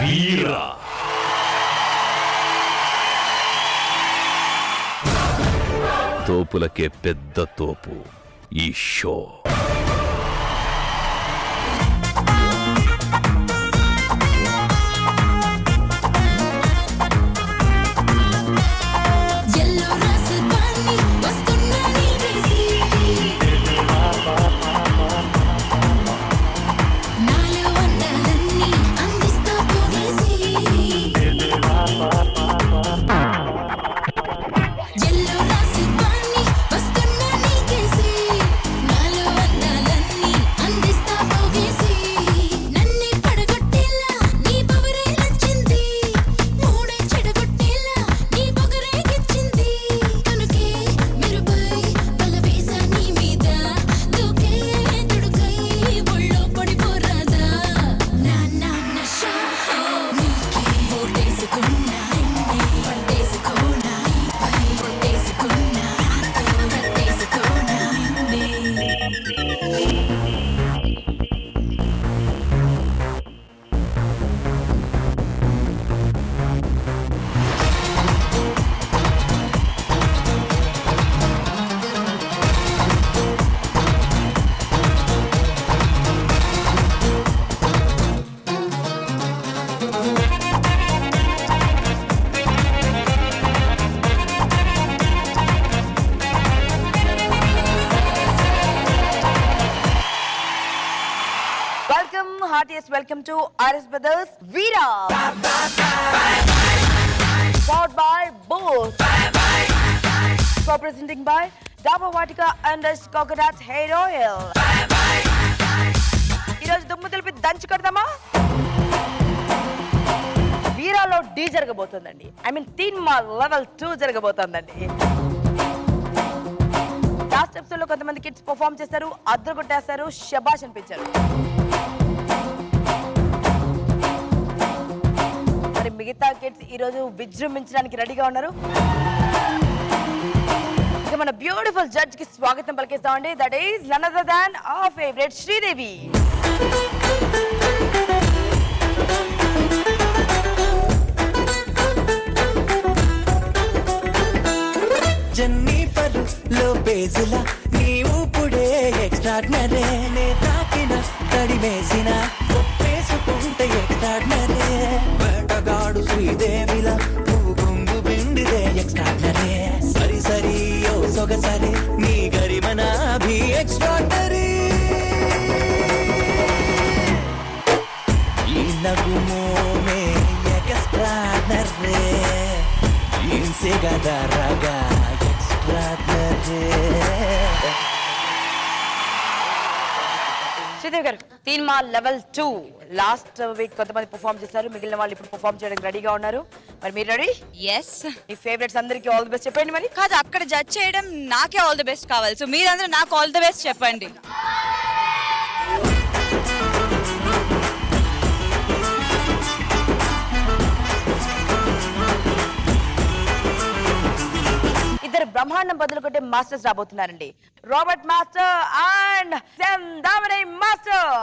వీరా తోపులకే పెద్ద తోపు ఈ show. Welcome to RS Brothers Veera. Powered by Bose. Co-presenting by Dabur Vatika and Coconut Hair Oil. ఈరోజు దుమ్ము దులిపి దంచి కొడదామా? వీరాలో డి జరగబోతుందండి. తీన్మా లెవెల్ 2 జరగబోతుందండి. లాస్ట్ ఎపిసోడ్ లో కొంతమంది కిడ్స్ పర్ఫార్మ్ చేశారు, అద్దరు కొట్టేస్తారు, శబాష్ అనిపించారు. మిగతా కిడ్స్ ఈ రోజు విజృంభించడానికి రెడీగా ఉన్నారు. ఇక మన బ్యూటిఫుల్ జడ్జ్ కి స్వాగతం పలికిస్తామండి. That is none other than our favourite Sridevi. Jennifer లోపేజ్లా నీ ఊపుడే ఎక్స్ట్రాడినరీ. నే తాకిన తడివేసిన ఒప్పేసుకుంటే ఎక్స్ట్రాడినరీ. వేటగాడు శ్రీదేవిలా నువ్వు గుంగు పిండిదే ఎక్స్ట్రాడినరీ. సరి సరి ఓ సొగసరి నీ గరిమన భీ ఎక్స్ట్రాడినరీ. ఈ నగుమోమే ఎక్స్ట్రాడినరీ. ఇన్సే గదరగా శ్రీదేవి గారు, తీన్మా లెవెల్ 2 లాస్ట్ వీక్ కొంతమంది పర్ఫార్మ్ చేశారు, మిగిలిన వాళ్ళు ఇప్పుడు పర్ఫార్మ్ చేయడానికి రెడీగా ఉన్నారు. మరి మీరు రెడీ? ఎస్. మీ ఫేవరెట్స్ అందరికి ఆల్ ది బెస్ట్ చెప్పండి. మరి కాదు, అక్కడ జడ్జ్ చేయడం నాకే ఆల్ ది బెస్ట్ కావాలి. సో మీరందరూ నాకు ఆల్ ది బెస్ట్ చెప్పండి. ఇద్దరు బ్రహ్మాండం బదులు కొట్టే మాస్టర్స్ రాబోతున్నారండి. రాబర్ట్ మాస్టర్ అండ్ సెమ్ దామనే మాస్టర్.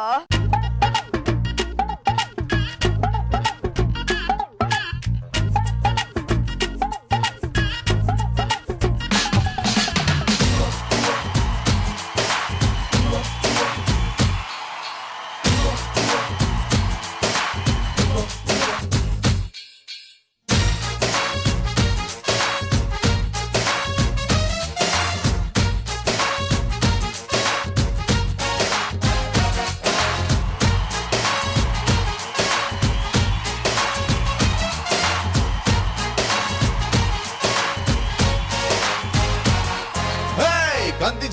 కంది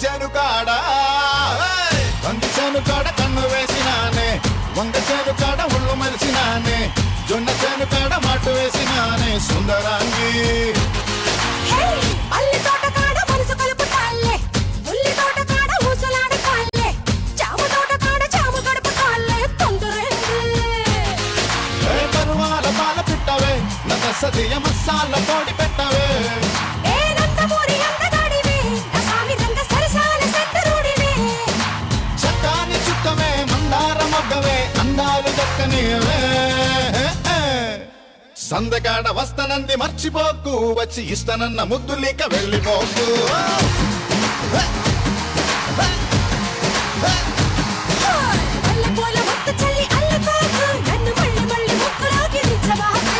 కాడ కన్ను వేసినానే, వంగ చేను కాడ ఒళ్ళు మలిసినానే, జొన్న చేను కాడ మాటు వేసినానే సుందరాంగి. అల్లి తోట కాడ మనసు కలుపుతాలే, ఉల్లి తోట కాడ ఊసలాడతాలే, చామ తోట కాడ చామ గడపతాలే తొందరేంది. పరువాల పాల పిట్టవే, నగ సదియ మసాల తోడి పెట్టవే. చక్కాని చుట్టమే మందార మొగ్గవే, అందాలు దక్కనివే. సందకాడ వస్తనంది మర్చిపోకు వచ్చి ఇస్తనన్న ముద్దులిక వెళ్ళిపోకు అల్లపోల ముక్క చల్లి అల్లపోకు నన్ను మళ్ళీ మళ్ళీ ముక్కులోకి దించబాకు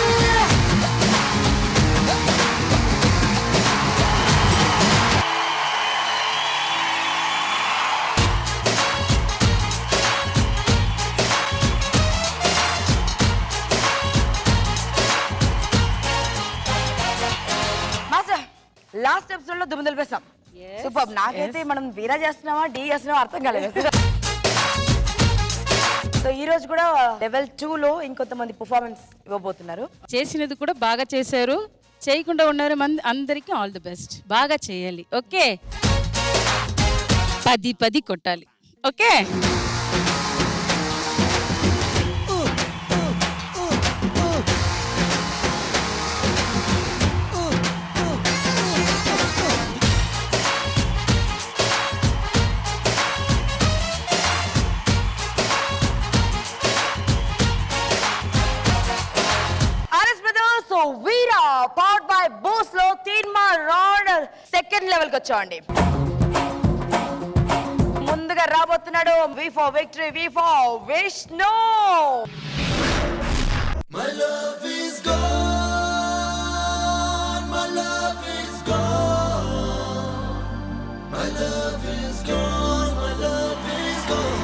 లాస్ట్ ఎపిసోడ్ లో దుమ్ము దులిపేసాం. సూపర్. నాకైతే మనం వీరా చేస్తున్నామా డి చేస్తున్నామా అర్థం కాలేదు. సో ఈ రోజు కూడా లెవెల్ 2 లో ఇంకొంతమంది పర్ఫార్మెన్స్ ఇవ్వబోతున్నారు. చేసినది కూడా బాగా చేశారు, చేయకుండా ఉన్నారు అందరికీ ఆల్ ది బెస్ట్. బాగా చేయాలి. ఓకే, 10 కొట్టాలి. Okay, Veera powered by Boost లో తీన్మా రౌండ్ సెకండ్ లెవెల్ కి వచ్చామండి. ముందుగా రాబోతున్నాడు V for victory, V for Vishnu. My love is gone, my love is gone, my love is gone, my love is gone.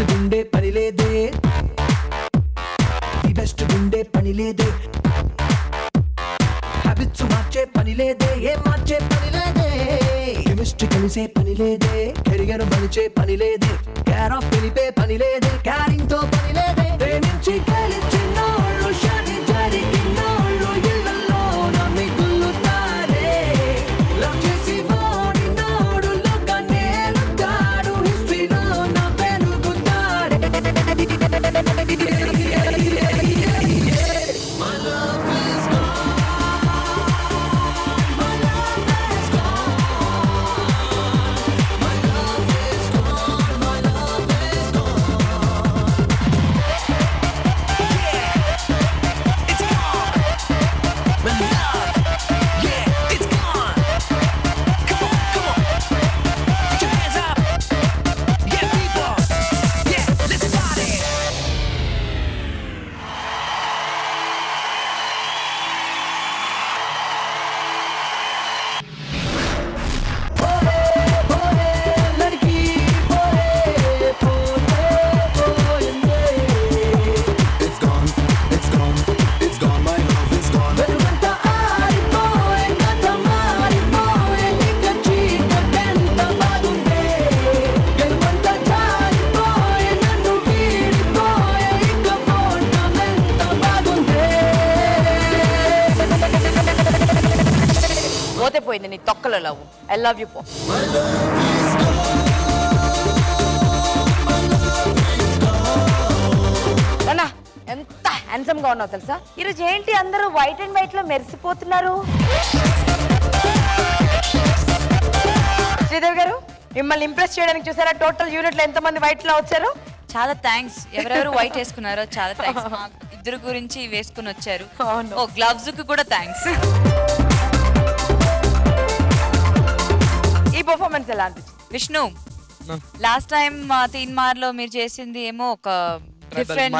గుండే పని లేదే, ది బెస్ట్ గుండే పని లేదే, హ్యాబిట్స్ మార్చే పని లేదే, ఏం మార్చే పని లేదే, కెమిస్ట్రీ కలిసే పని లేదే, కెరియర్ మలిచే పని లేదే, కేర్ ఆఫ్ పిలిపే పని లేదే, క్యారింగ్ తో పని లేదే, ప్రేమించి కలిచినోళ్ళు షాది జరిగినోళ్ళు ఇళ్ళల్లో నమ్మికులుతారే, లవ్ చేసి ఓడినోడు లోక నేలుతాడు, హిస్టరీలో నా పెరుగుతాడే. My love is gone, my love is gone, my love is gone, my love is gone. అయిపోయింది నీ తొక్కల లవ్. ఐ లవ్ యూ పో. అన్నా ఎంత హ్యాండ్సమ్ గా ఉన్నావు తెలుసా? ఈరోజు ఏంటి అందరూ వైట్ అండ్ వైట్ లో మెరిసిపోతున్నారు? శ్రీదేవి గారు మిమ్మల్ని ఇంప్రెస్ చేయడానికి చూసారా టోటల్ యూనిట్ లో ఎంతమంది వైట్ లో వచ్చారు? చాలా థ్యాంక్స్. ఎవరెవరు వైట్ వేసుకున్నారో చాలా థ్యాంక్స్. ఇద్దరు గురించి వేసుకుని వచ్చారు. ఓ గ్లవ్స్ కి కూడా థ్యాంక్స్. ఈ పర్ఫార్మెన్స్ ఎలా అనిపించింది? విష్ణు, లాస్ట్ టైం తీన్మార్ లో మీరు చేసింది ఏమో ఒక డిఫరెంట్.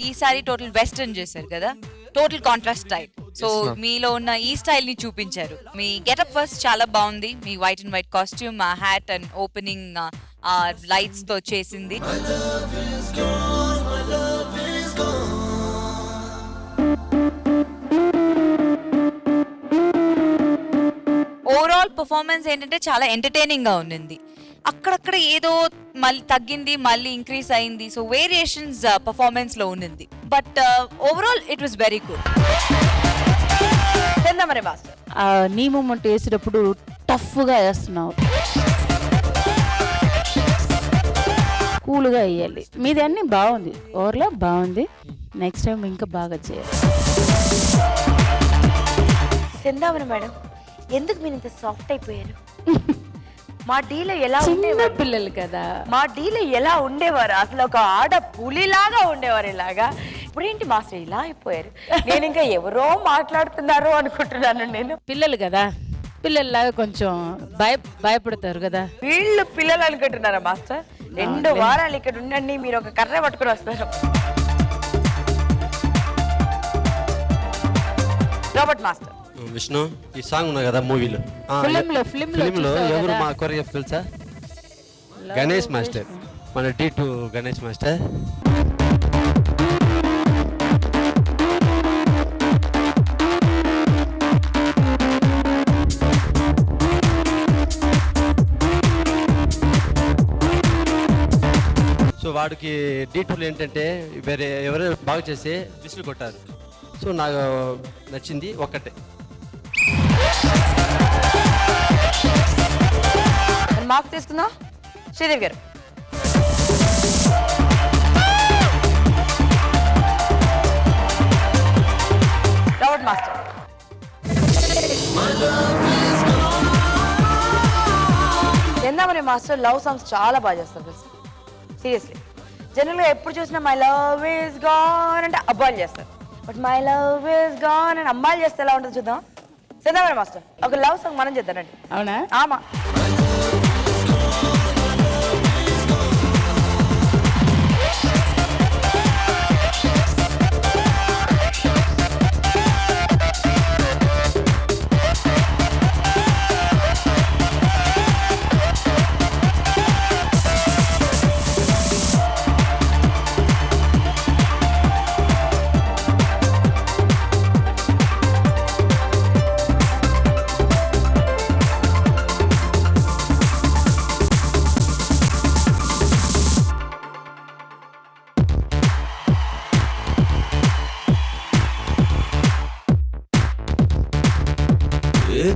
ఈసారి టోటల్ వెస్టర్న్ చేశారు కదా, టోటల్ కాంట్రాస్ట్ స్టైల్. సో మీలో ఉన్న ఈ స్టైల్ ని చూపించారు. మీ గెటప్ ఫస్ట్ చాలా బాగుంది. మీ వైట్ అండ్ వైట్ కాస్ట్యూమ్, ఆ హ్యాట్ అండ్ ఓపెనింగ్ లైట్స్ తో చేసింది. ఓవరాల్ పర్ఫార్మెన్స్ ఏంటంటే చాలా ఎంటర్టైనింగ్ గా ఉండింది. అక్కడక్కడ ఏదో మళ్ళీ తగ్గింది, మళ్ళీ ఇంక్రీజ్ అయింది. సో వేరియేషన్స్ పర్ఫార్మెన్స్ లో ఉండింది. But overall it was very good. నీ మూమెంట్ వేసేటప్పుడు టఫ్గా వేస్తున్నావు, కూల్గా వేయాలి. మీది అన్నీ బాగుంది, ఓవర్లో బాగుంది. నెక్స్ట్ టైం ఇంకా బాగా చేయాలి. చందామని మేడం, ఎందుకు మీరు ఇంత సాఫ్ట్ అయిపోయారు? మా డీలో ఎలా చిన్న పిల్లలు కదా, మా డీలో ఎలా ఉండేవారు? అసలు ఒక ఆడ పులిలాగా ఉండేవారు ఇలాగా. ఇప్పుడేంటి మాస్టర్ ఇలా అయిపోయారు? నేను ఇంకా ఎవరో మాట్లాడుతున్నారు అనుకుంటున్నాను. నేను పిల్లలు కదా, పిల్లల్లాగా కొంచెం భయపడతారు కదా. వీళ్ళు పిల్లలు అనుకుంటున్నారా మాస్టర్? 2 వారాలు ఇక్కడ ఉండండి, మీరు ఒక కర్ర పట్టుకుని వస్తారు. రాబర్ట్ మాస్టర్, విష్ణు ఈ సాంగ్ ఉన్నా కదా మూవీలో, ఫిల్మ్లో ఎవరు మా కొరియోగ్రాఫర్ తెలుసా? గణేష్ మాస్టర్, మన D2 గణేష్ మాస్టర్. సో వాడికి D2లో ఏంటంటే వేరే ఎవరు బాగా చేసి విసులు కొట్టారు. సో నాకు నచ్చింది ఒక్కటే. మార్క్స్ తీసుకుందాం. Sridevi garu, Robert master, Chandamani master love songs చాలా బాగా చేస్తారు తెలుసు. సీరియస్లీ, జనరల్గా ఎప్పుడు చూసినా మై లవ్ ఈస్ గాన్ అంటే అబ్బాయిలు చేస్తారు. But my love is gone అని అమ్మాయిలు చేస్తే ఎలా ఉంటుంది చూద్దాం. చందామణి మాస్టర్ ఒక లవ్ సాంగ్ మనం చేద్దానండి. అవునా? ఆమా.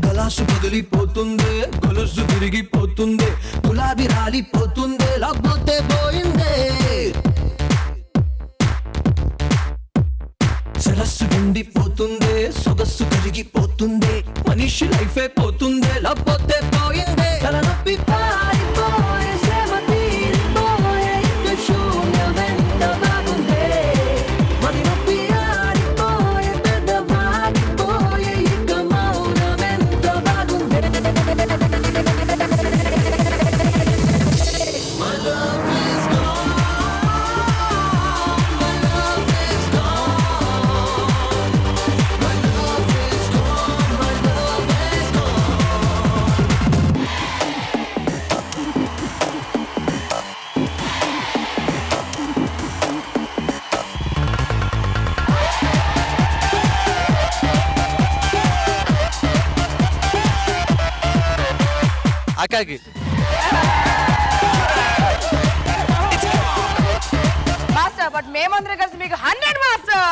గలాసు పగిలిపోతుంది, గొలుసు విరిగిపోతుంది, గులాబీ రాలిపోతుంది, లేకపోతే పోయిందే. సరస్సు ఎండిపోతుంది, సొగస్సు కరిగిపోతుంది, మనిషి లైఫే పోతుంది, లేకపోతే పోయిందే. తలనొప్పి పారిపోయే, శ్రమ తీరిపోయే, ఇక శూన్యమెంత బాగుందే. మరి నొప్పి ఆరిపోయే, పెద్ద వాగిపోయే, ఇక మౌనమెంత బాగుందే. My love is gone, my love is gone, my love is gone, my love is gone. ఏకాకి. మాస్టర్ బట్ మేమందరం కలిసి మీకు 100 master.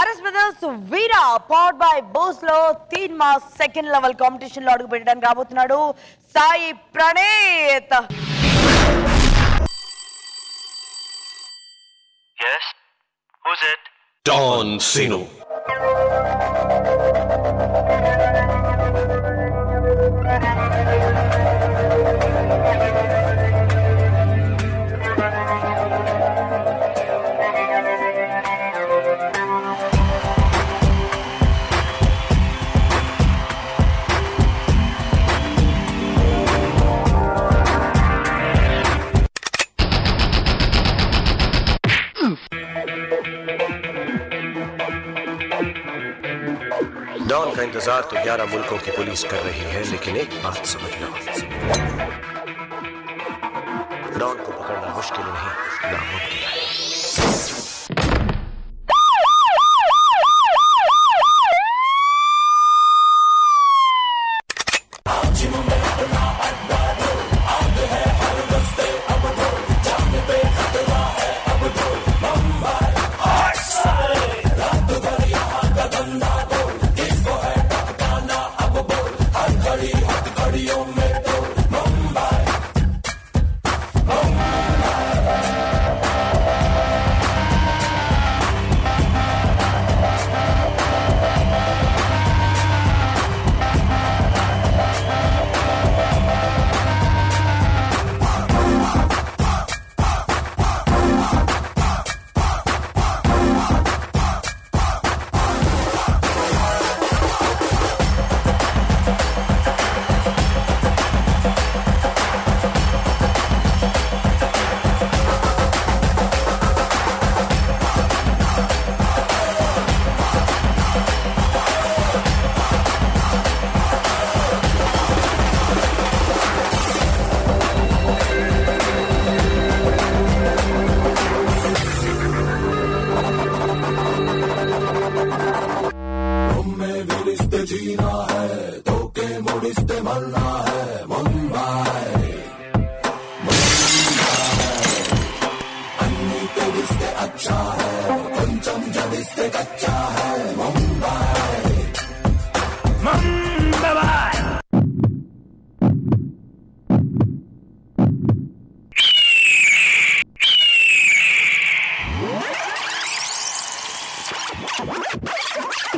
RS Brothers Veera powered by Boost లో 3 మాస్ సెకండ్ లెవెల్ కాంపిటీషన్ లో అడుగు పెట్టడానికి రాబోతున్నాడు Sai Praneeth. Yes? Who's it? Don Sinu. Don का इंतजार तो 11 मुल्कों की पुलिस कर रही है, लेकिन एक बात समझ लो, डॉन को पकड़ना मुश्किल नहीं, नामुमकिन है.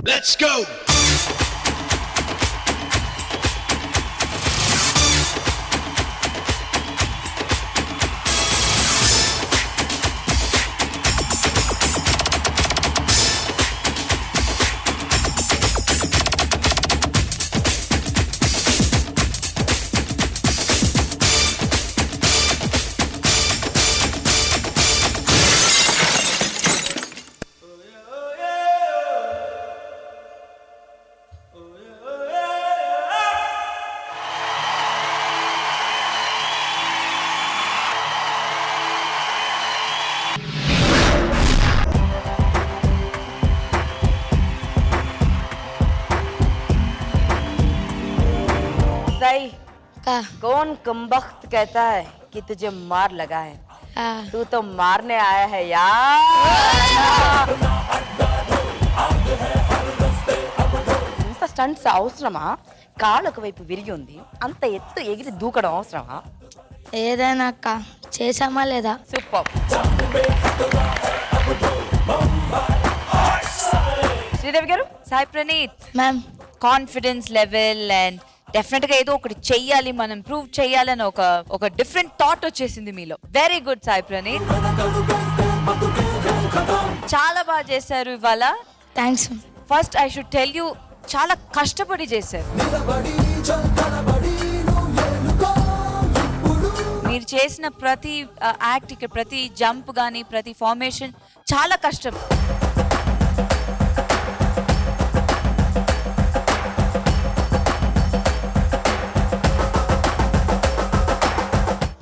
Let's go! कौन कमबख्त कहता है कि तुझे मार लगा है? तू तो मारने आया है यार. ఇంత స్టంట్స్ అవసరమా? కాళ్ళు ఒకవైపు విరిగి ఉంది, అంత ఎత్తు ఎగిరి దూకడం అవసరమా? ఏదైనా అక్క చేసామా లేదా? సూపర్. శ్రీదేవి గారు. Sai Praneeth ma'am, confidence level and definite గా ఏదో ఒకటి చెయ్యాలి, మనం ప్రూవ్ చెయ్యాలని ఒక డిఫరెంట్ థాట్ వచ్చేసింది మీలో. వెరీ గుడ్ సాయి ప్రణీత్, చాలా బాగా చేశారు ఇవాళ. Thanks. First I should tell you, చాలా కష్టపడి చేశారు. మీరు చేసిన ప్రతి యాక్ట్, ఇక్కడ ప్రతి జంప్ కానీ ప్రతి ఫార్మేషన్ చాలా కష్టం.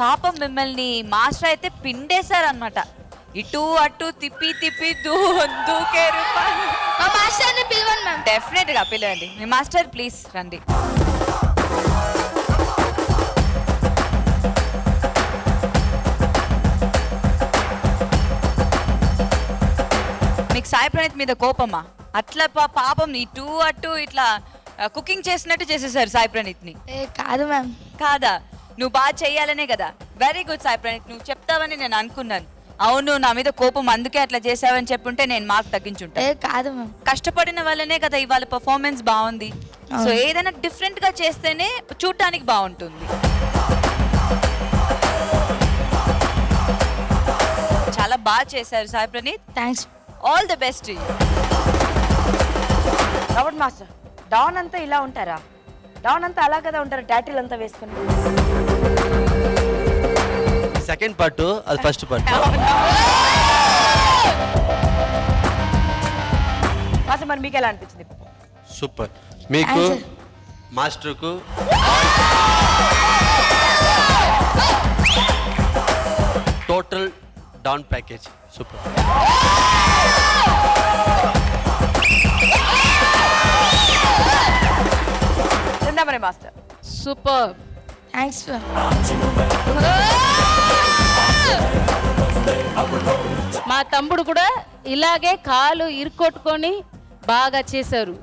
పాపం మిమ్మల్ని మాస్టర్ అయితే పిండేశారు అన్నమాట. ఇటు అటు తిప్పి తిప్పి దూకే రూపాయలు. మా మాస్టర్ని పిలవండి మ్యామ్. డెఫినెట్ గా పిలవండి మీ మాస్టర్ ప్లీజ్ రండి. మీకు సాయి ప్రణీత్ మీద కోపమా? అట్లా పాపం ఇటు అటు ఇట్లా కుకింగ్ చేసినట్టు చేసేసారు సాయి ప్రణీత్ ని. కాదు మ్యామ్. కాదా? నువ్వు బాగా చెయ్యాలనే కదా. వెరీ గుడ్ సాయి ప్రణీత్, నువ్వు చెప్తావని నేను అనుకున్నాను. అవును నా మీద కోపం అందుకే అట్లా చేసావని చెప్పుంటే నేను మార్క్ తగ్గించుంటా. కాదు మ్యామ్. కష్టపడిన వల్లనే కదా ఇవాళ పర్ఫార్మెన్స్ బాగుంది. సో ఏదైనా డిఫరెంట్ గా చేస్తేనే చూడటానికి బాగుంటుంది. చాలా బాగా చేశారు Sai Praneeth. Thanks. All the best to you. Robert master, Don అంతా ఇలా ఉంటారా? డాన్ అంతా అలా కదా ఉంటారు, టాటిల్ అంతా వేసుకుని. సెకండ్ పార్ట్ అది ఫస్ట్ పార్ట్. మాస్టర్ మరి మీకు ఎలా అనిపించింది? సూపర్. మీకు మాస్టర్కు total down package super. Chandamani master super. Thanks. మా తమ్ముడు కూడా ఇలాగే కాలు ఇరుకొట్టుకొని బాగా చేశారు.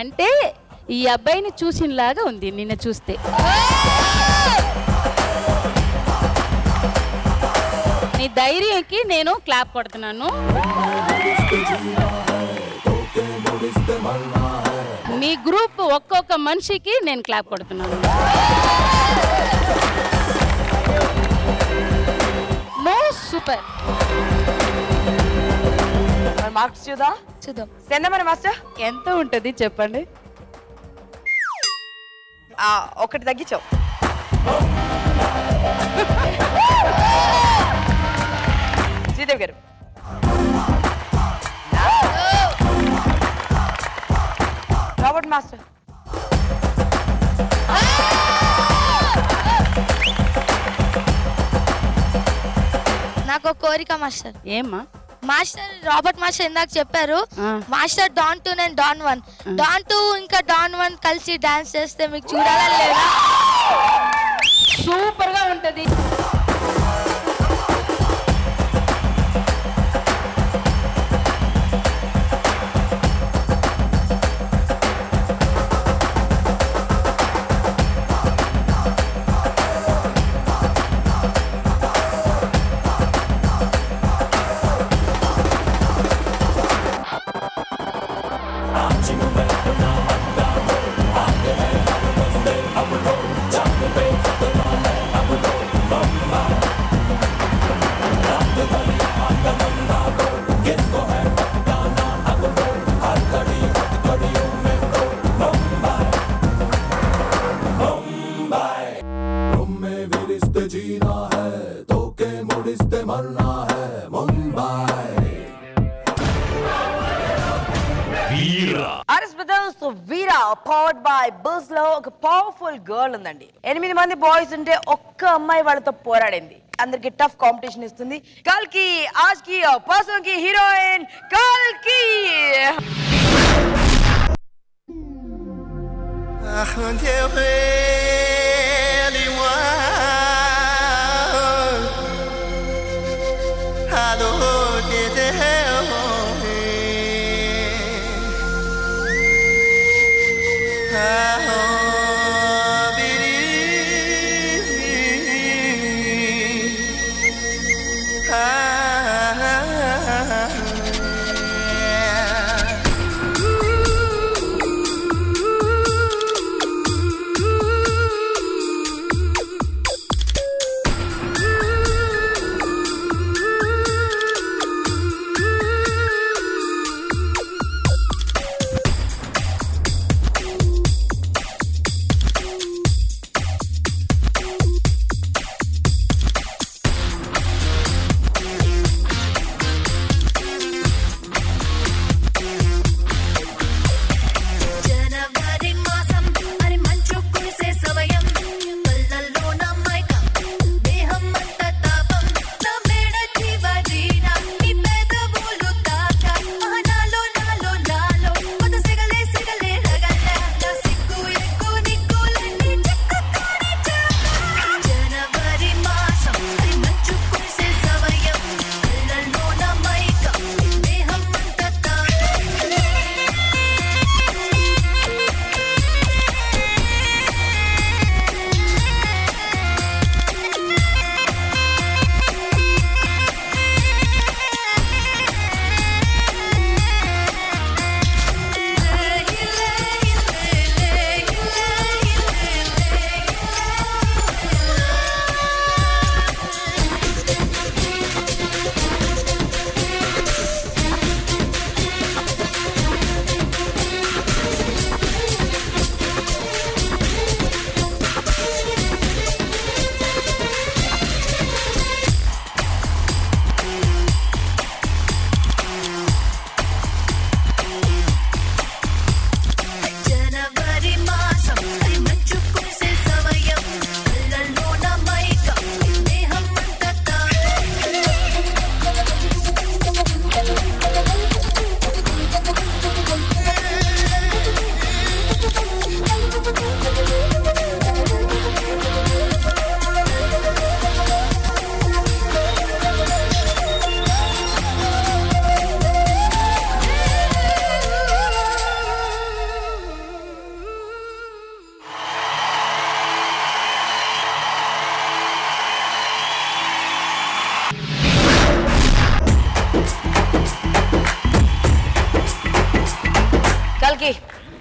అంటే ఈ అబ్బాయిని చూసినలాగా ఉంది నిన్న చూస్తే. నీ ధైర్యంకి నేను క్లాప్ కొడుతున్నాను. మీ గ్రూప్ ఒక్కొక్క మనిషికి నేను క్లాప్ కొడుతున్నాను. No super. మార్క్స్ చూద్దాం. చందామణి మాస్టర్ ఎంత ఉంటుంది చెప్పండి? ఒకటి తగ్గించావు. శ్రీదేవి గారు రాబర్ట్ మాస్టర్ నాకు ఒక కోరిక మాస్టర్. ఏమ్మా? మాస్టర్ రాబర్ట్ మాస్టర్ ఇందాక చెప్పారు మాస్టర్ డాన్ 2 నేను డాన్ 1. డాన్ 2 ఇంకా డాన్ 1 కలిసి డాన్స్ చేస్తే మీకు చూడాలని లేదా? సూపర్ గా ఉంటది. వీరా పవర్డ్ బై బస్ లో ఒక పవర్ఫుల్ గర్ల్ ఉందండి. 8 మంది బాయ్స్ ఉంటే ఒక్క అమ్మాయి వాళ్ళతో పోరాడింది. అందరికి టఫ్ కాంపిటీషన్ ఇస్తుంది. కల్కి ఆజ్ కి పర్సన్ కి హీరోయిన్ కల్కి.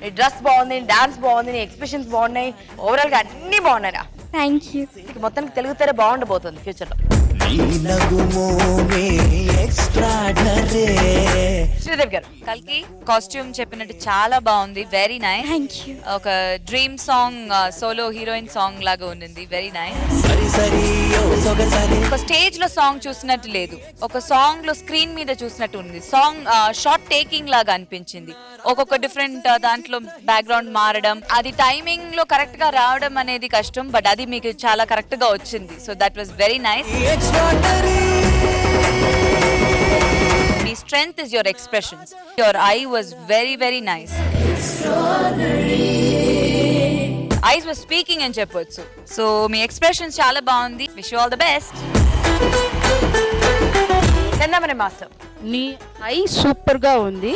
నీ డ్రెస్ బాగుంది, నీ డాన్స్ బాగుంది, నీ ఎక్స్ప్రెషన్స్ బాగున్నాయి, ఓవరాల్ గా అన్ని బాగున్నాయిరా. Thank you. మొత్తానికి తెలుగు తెర బాగుండబోతుంది ఫ్యూచర్ లో. శ్రీదేవి గారు కల్కి కాస్ట్యూమ్ చెప్పినట్టు చాలా బాగుంది, వెరీ నైస్. Thank you. ఒక dream song, solo heroine song లాగా ఉంది, వెరీ నైస్. ఒక స్టేజ్ లో సాంగ్ చూసినట్టు లేదు, ఒక సాంగ్ లో స్క్రీన్ మీద చూసినట్టు ఉంది. సాంగ్ షార్ట్ టేకింగ్ లాగా అనిపించింది. ఒక్కొక్క డిఫరెంట్ దాంట్లో బ్యాక్గ్రౌండ్ మారడం, అది టైమింగ్ లో కరెక్ట్ గా రావడం అనేది కష్టం, బట్ అది మీకు చాలా కరెక్ట్ గా వచ్చింది. So that was very nice. మీ strength is your expressions. Your eye was very very nice. Eyes was speaking అని చెప్పొచ్చు. సో మీ ఎక్స్ప్రెషన్స్ చాలా బాగుంది. Wish you all the best. Chandamani master, నీ ఐ సూపర్ గా ఉంది.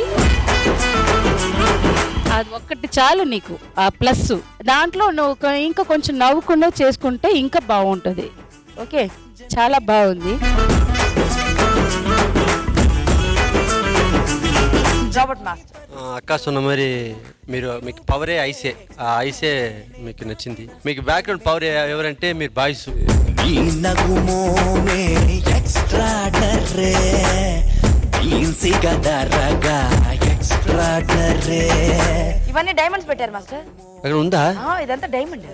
అది ఒక్కటి చాలు నీకు ఆ ప్లస్. దాంట్లో నువ్వు ఇంకా కొంచెం నవ్వుకుండా చేసుకుంటే ఇంకా బాగుంటుంది. ఓకే, చాలా బాగుంది. రాబర్ట్ మాస్టర్, అక్క సొన్న మరి మీకు పవరే ఐసే, ఆ ఐసే మీకు నచ్చింది. మీకు బ్యాక్గ్రౌండ్ పవర్ ఎవరంటే మీరు బాయ్స్. ఇవన్నీ డైమండ్స్ పెట్టారు మాస్టర్. అక్కడ ఉందా? ఇదంతా డైమండ్.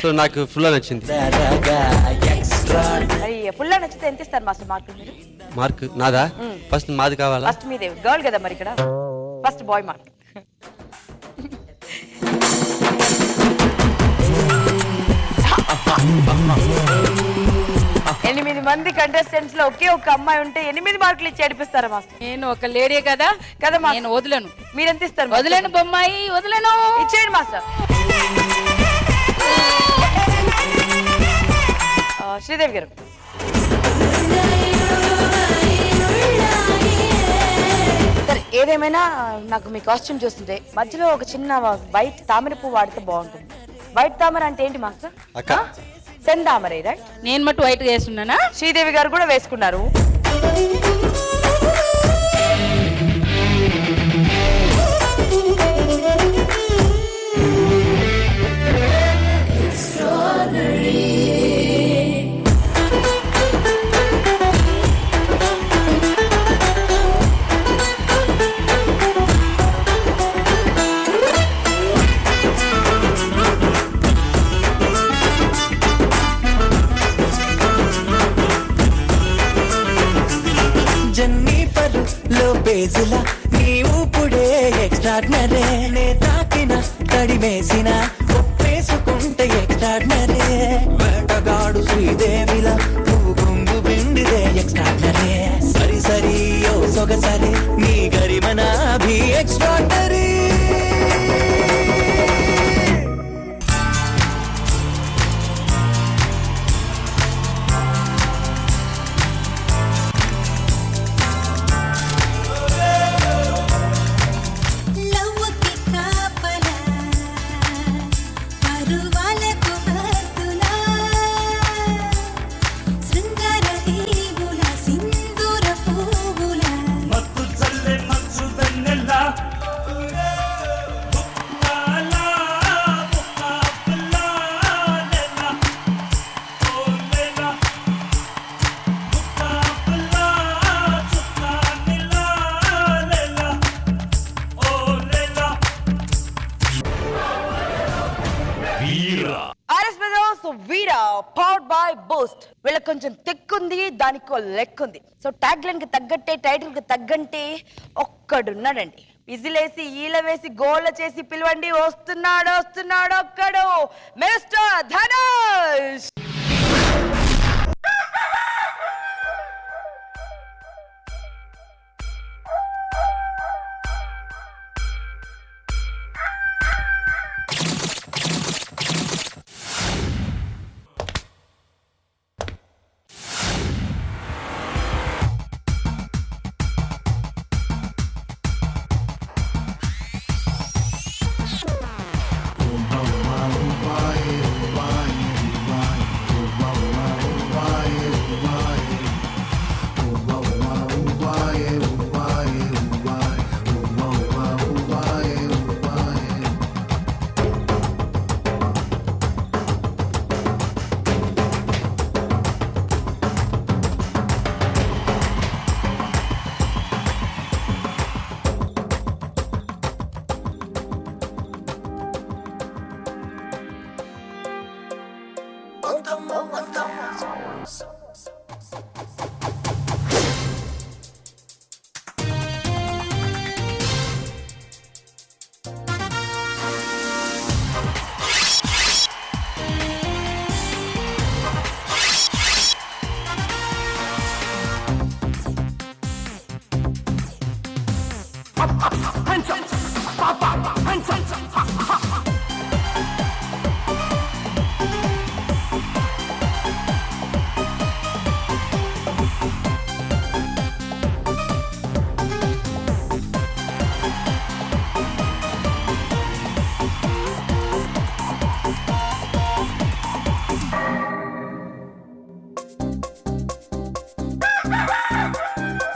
సో నాకు ఫుల్ నచ్చింది. ఫుల్ నచ్చితే ఎంత ఇస్తారు మాస్టర్ మార్కులు మీరు? మార్క్ నాదా? ఫస్ట్ మాది కావాలా? ఫస్ట్ మీదే, గర్ల్ కదా మరి ఇక్కడ. First boy mark. 8 మంది కంటెస్టెంట్స్ లో ఒకే ఒక అమ్మాయి ఉంటే 8 మార్కులు ఇచ్చి ఏడిపిస్తారా మాస్టర్? నేను ఒక లేడీ కదా కదా నేను వదలను. మీరెంత ఇస్తారు? వదలను బొమ్మాయి, వదలను. ఇచ్చేయండి మాస్టర్. శ్రీదేవి గారు, సరే ఏదేమైనా నాకు మీ కాస్ట్యూమ్ చూస్తుంటే మధ్యలో ఒక చిన్న వైట్ తామర పువ్వు వాడితే బాగుంటుంది. వైట్ తామర అంటే ఏంటి మాస్టర్? సెందామరే, రైట్? నేను మటు వైట్ గా వేసుకున్నానా? శ్రీదేవి గారు కూడా వేసుకున్నారు. బేజులా నీవు పుడే ఎక్స్ట్రాడినరీ. నే తాకిన తడిమేసిన ఒప్పేసుకుంటే ఎక్స్ట్రాడినరీ. వేటగాడు శ్రీదేవిలా నువ్వు గుంగు బిండిదే ఎక్స్ట్రాడినరీ. సరి సరి ఓ సొగసరి నీ గరిమనా భీ ఎక్స్ట్రాడినరీ. వీళ్ళకి కొంచెం తెక్కుంది, దానికి లెక్కుంది. సో ట్యాగ్ లైన్ కి తగ్గట్టే, టైటిల్ కి తగ్గంటే ఒక్కడున్నాడండి. విజిలేసి ఈల వేసి గోళ్ళ చేసి పిలవండి. వస్తున్నాడు ఒక్కడు, మిస్టర్ ధనుష్.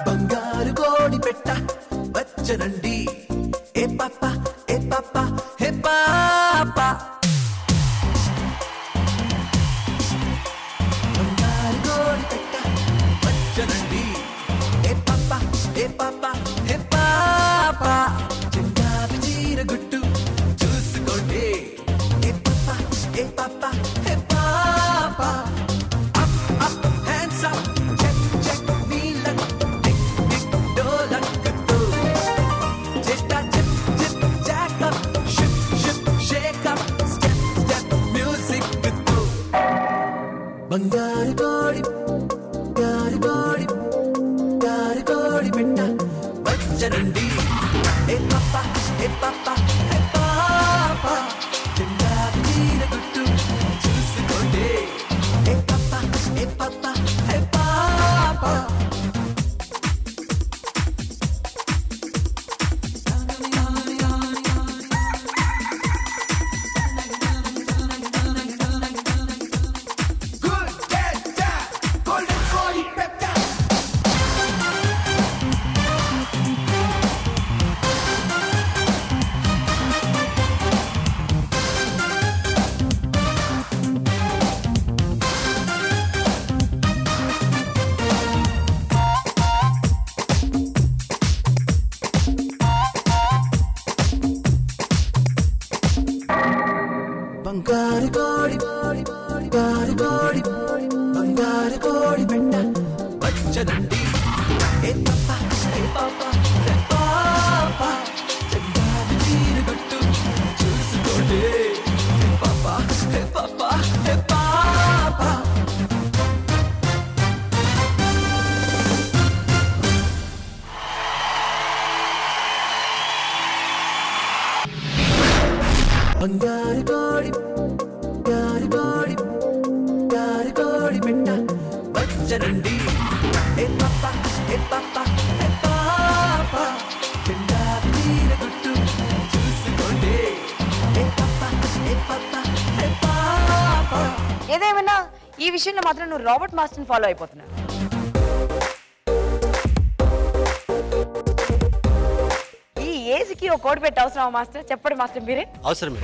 బంగారు కోడి పెట్ట వచ్చనండి ఏ పాప ఏ పాప ఏ పాప బంగారు కోడి పెట్ట వచ్చనండి ఏ పాప ఏ పాప ఏ పాప చెంగావి చీర గుట్టు చూసుకోండి ఏ పాప ఏ పాప ఏ పాప up up hands up check check నీళ్ళ టిక్ టిక్ డోలక్కతో చేస్తా chip chip jack up ship ship shake up step step music తో బంగారు కోడి గారి కోడి గారి కోడి పెట్ట వచ్చనండి ఏ పాప ఏ పాప ఏ పాప చెంగావి చీర గుట్టు చూసుకోండి ఏ పాప ఏ పాప ఏ పాప బంగారు కోడి గారి కోడి బంగారు కోడి పెట్ట వచ్చనండి ఏ పాప ఏ పాప ఏ పాప చెంగావి చీర గుట్టు చూసుకోండి ఏ పాప ఏ పాప ఏ పాప బంగారు కోడి గారి కోడి గారి కోడి పెట్ట వచ్చనండి ఏ పాప ఏ పాప ఏ పాప చెంగావి చీర గుట్టు చూసుకోండి ఏ పాప ఏ పాప ఏ పాప ఏదేమైనా ఈ విషయంలో మాత్రం నువ్వు రాబర్ట్ మాస్టర్ని ఫాలో అయిపోతున్నావు. ఈ ఏజ్కి ఒక కోడి పెట్టి అవసరమా మాస్టర్? చెప్పండి మాస్టర్ మీరే. అవసరమే.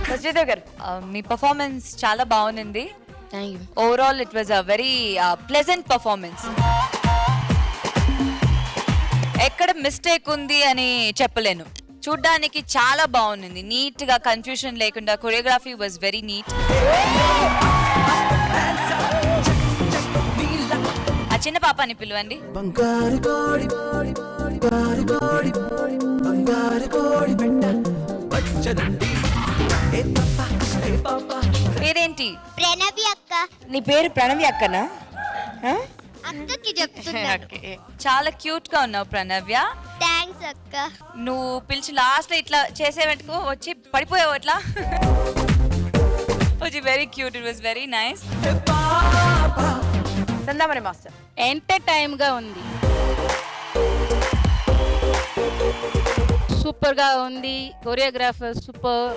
సత్యదేవ్ గారు, మీ పర్ఫార్మెన్స్ చాలా బాగుంది. Overall it was a very pleasant performance. ఎక్కడ మిస్టేక్ ఉంది అని చెప్పలేను. చూడ్డానికి చాలా బాగుంది, నీట్ గా కన్ఫ్యూషన్ లేకుండా. Choreography was very neat. ఆ చిన్న పాపని పిలవండి. బంగారు కోడి గారి కోడి బంగారు కోడి పెట్ట వచ్చనండి ఏ పాప ఏ పాప పేరేంటి? ప్రణవి అక్క. నీ పేరు ప్రణవి అక్కనా? అక్కకి చెప్తున్నాను. చాలా క్యూట్ గా ఉన్నావు ప్రణవ్య. థ్యాంక్స్ అక్క. నువ్వు పిలిచి లాస్ట్ లో ఇట్లా చేసేవట్టుకో వచ్చి పడిపోయావు అట్లా. వచ్చి very cute, it was very nice. Chandamani master, entertain గా ఉంది, సూపర్ గా ఉంది. Choreographer super,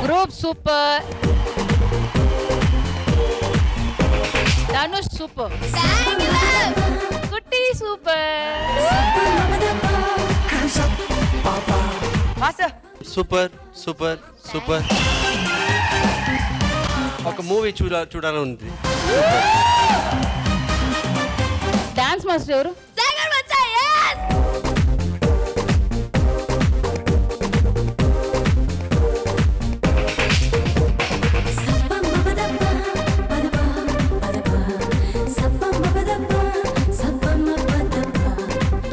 group super, Dhanush super, Kutti super. Master super super super. ఒక మూవీ చూడాలని ఉంది. డాన్స్ మాస్టర్ ఎవరు?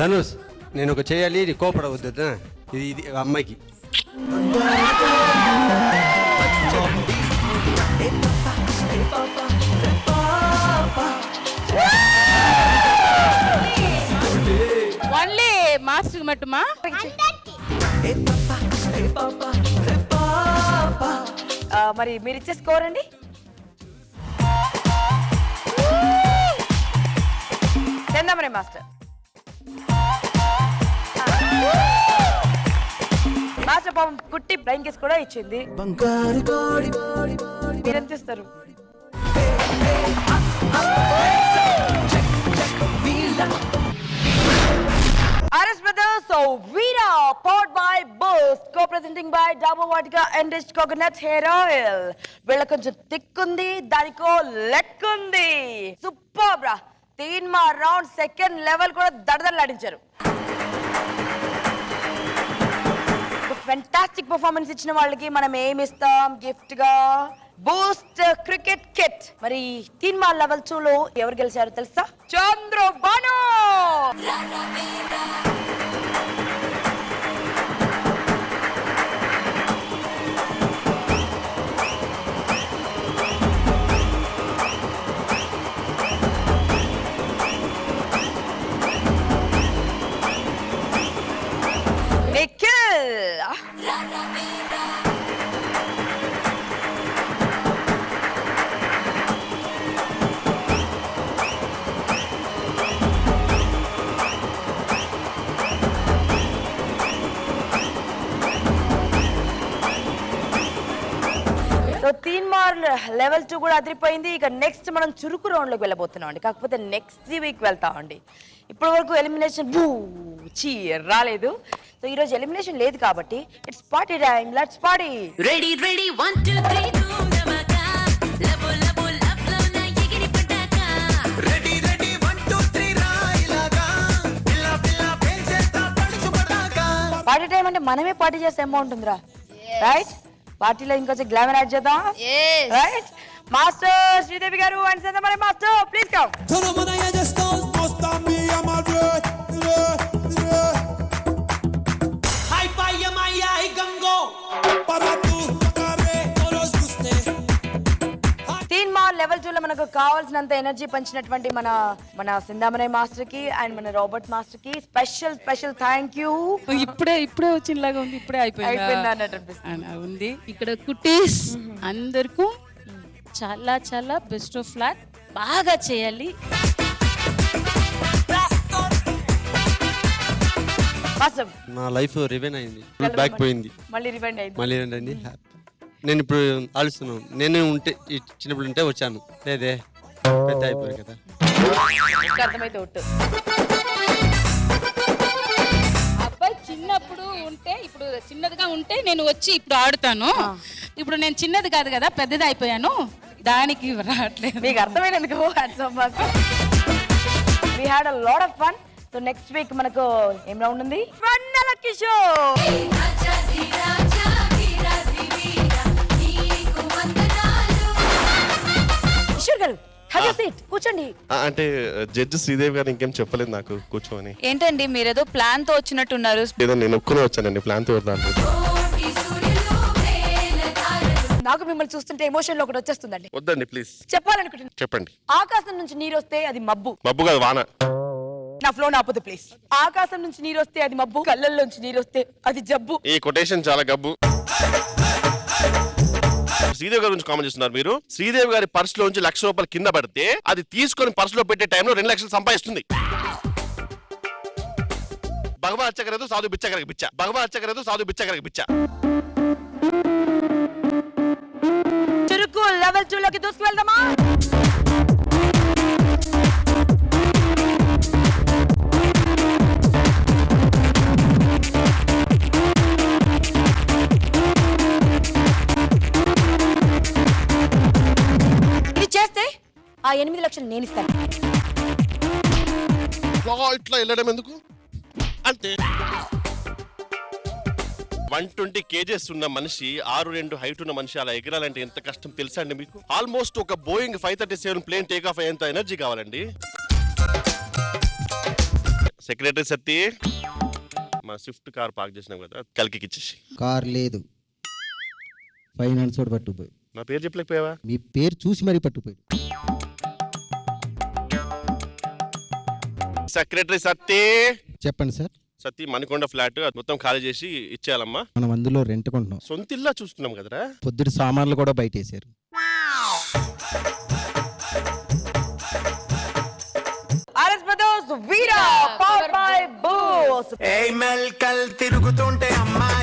ధనుష్, నేను ఒక చేయాలి, కోపడవద్దు. ఇది అమ్మాయికి ఓన్లీ మాస్టర్ మట్టుమా మరి మీరు ఇచ్చే స్కోర్ అండి? చెందామరే మాస్టర్. మాస్టర్ పాపం కుట్టి బ్లాంకెట్స్ కూడా ఇచ్చింది. మీరెంత ఇస్తారు? RS Brothers, so Veera, powered by Boost, co-presenting by Dabur Vodka Enriched Coconut Hair Oil. వీళ్ళ కొంచెం తిక్కుంది, దానికో లెక్కుంది. సూపర్ రా. 3 రౌండ్ సెకండ్ లెవెల్ కూడా దడదడలాడించారు. ఫెంటాస్టిక్ పర్ఫార్మెన్స్ ఇచ్చిన వాళ్ళకి మనం ఏమి ఇస్తాం గిఫ్ట్ గా? Boost cricket kit. మరి 3 లెవెల్ 2 లో ఎవరు గెలిచారో తెలుసా? చంద్రబాను. లెవెల్ 2 కూడా అదిరిపోయింది. ఇక నెక్స్ట్ మనం చురుకు రౌండ్ లోకి వెళ్ళబోతున్నాం అండి. కాకపోతే నెక్స్ట్ వీక్ వెళ్తామండి. ఇప్పటి వరకు ఎలిమినేషన్ రాలేదు. సో ఈ రోజు ఎలిమినేషన్ లేదు కాబట్టి it's party time. Let's party. Ready ready 1 2 3 ధూమ్ ధమాకా లబో లబో లబ్ లో నా ఎగిరి పటాకా రెడీ రెడీ 1 2 3 రాయిలాగా పిల్ల పిల్ల పెంచేస్తా పడుచు పటాకా. పార్టీ టైం అంటే మనమే పార్టీ చేస్తే అమౌంట్ ఉందిరా, రైట్? పార్టీలో ఇంకొంచెం గ్లామర్ యాడ్ చేద్దాం, right? Master Sridevi garu and Chandamani master please come. Level 2 లో మనకు కావాల్సినంత ఎనర్జీ పంచినటువంటి మన సిందామనే మాస్టర్ కి అండ్ మన రాబర్ట్ మాస్టర్ కి స్పెషల్ థ్యాంక్ యూ. ఇప్పుడే వచ్చినలాగా ఉంది. ఇప్పుడే అయిపోయింది ఉంది. ఇక్కడ కుటీస్ అందరికీ చాలా చాలా బెస్ట్ ఆఫ్ లక్. బాగా చేయాలి. నా లైఫ్ రివెన్ అయింది. బ్యాక్ పోయింది, మళ్ళీ రివెండ్ అయింది. నేను ఇప్పుడు ఆలోచిస్తున్నాను. నేను ఉంటే చిన్నప్పుడు ఉంటే వచ్చాను, లేదే పెద్ద అయిపోయాయి కదా. అర్థమైతే ఒట్టు. అబ్బాయి చిన్నప్పుడు ఉంటే ఇప్పుడు చిన్నదిగా ఉంటే నేను వచ్చి ఇప్పుడు ఆడుతాను. ఇప్పుడు నేను చిన్నది కాదు కదా, పెద్దది అయిపోయాను, దానికి రావట్లేదు. మీకు అర్థమైనందుకు we had a lot of fun. So next week మనకు ఏం రౌండ్ ఉంది? వన్నెల కిషోర్. కిషోర్ గారు హ్యావ్ యు సీట్, కూర్చోండి. అంటే జడ్జి శ్రీదేవి గారు ఇంకేం చెప్పలేదు నాకు కూర్చోని. ఏంటండి మీరేదో ప్లాన్ తో వచ్చినట్టున్నారు? లేదా నేను ఒక్కనే వచ్చానండి ప్లాన్ తో. నాకు మిమ్మల్ని చూస్తుంటే ఎమోషన్ లో ఒకటి వచ్చేస్తుందండి. వద్దండి ప్లీజ్. చెప్పాలనుకుంటున్నా. చెప్పండి. ఆకాశం నుంచి నీరు వస్తే అది మబ్బు. మబ్బు కాదు, వాన. నా ఫ్లో నాపోతే ప్లీజ్. ఆకాశం నుంచి నీరు వస్తే అది మబ్బు, కళ్ళల్లోంచి నీరు వస్తే అది జబ్బు. ఈ కొటేషన్ చాలా గబ్బు. శ్రీదేవి గారి గురించి కామెంట్ చేస్తున్నారు మీరు. శ్రీదేవి గారి పర్స్ లోంచి 1,00,000 రూపాయలు కింద పడితే అది తీసుకొని పర్స్ లో పెట్టే టైంలో 2 లక్షలు సంపాదిస్తుంది. భగవాన్ అచ్చకరేదు సాధు బిచ్చకరకి బిచ్చ. భగవాన్ అచ్చకరేదు సాధు బిచ్చకరకి బిచ్చ. చురుకు లెవెల్ 2 లోకి దూసుకువెళ్దామా? ఇది చేస్తే ఆ 8 లక్షలు నేను ఇస్తాను. ఇట్లా వెళ్ళడం ఎందుకు అంటే 120 kgs ఉన్న మనిషి 6'2" హైట్ ఉన్న మనిషి అలా ఎగరాలంటే ఎంత కష్టం తెలుసా అండి మీకు? ఆల్మోస్ట్ ఒక బోయింగ్ 537 ప్లేన్ టేక్ ఆఫ్ అయ్యేంత ఎనర్జీ కావాలండి. సెక్రటరీ సత్తి మా స్విఫ్ట్ కార్ పార్క్ చేసినాం కదా, కలికి ఇచ్చేసి. కార్ లేదు. 5 హ్యాండ్స్ తోటి పట్టుకుపోయి. నా పేరు చెప్పలేకపోయావా? మీ పేరు చూసి మరీ పట్టుకుపోయి. సెక్రటరీ సత్తి. చెప్పండి సార్. సత్తి మణికొండ ఫ్లాట్ మొత్తం ఖాళీ చేసి ఇచ్చేయాలమ్మా. మనం అందులో రెంట్ కొంటున్నాం. సొంత ఇల్లా చూస్తున్నాం కదరా. పొద్దుటి సామాన్లు కూడా బయట వేసారు. వీరా పవర్ బై బూస్. మెల్కల్ తిరుగుతుంటే అమ్మాయి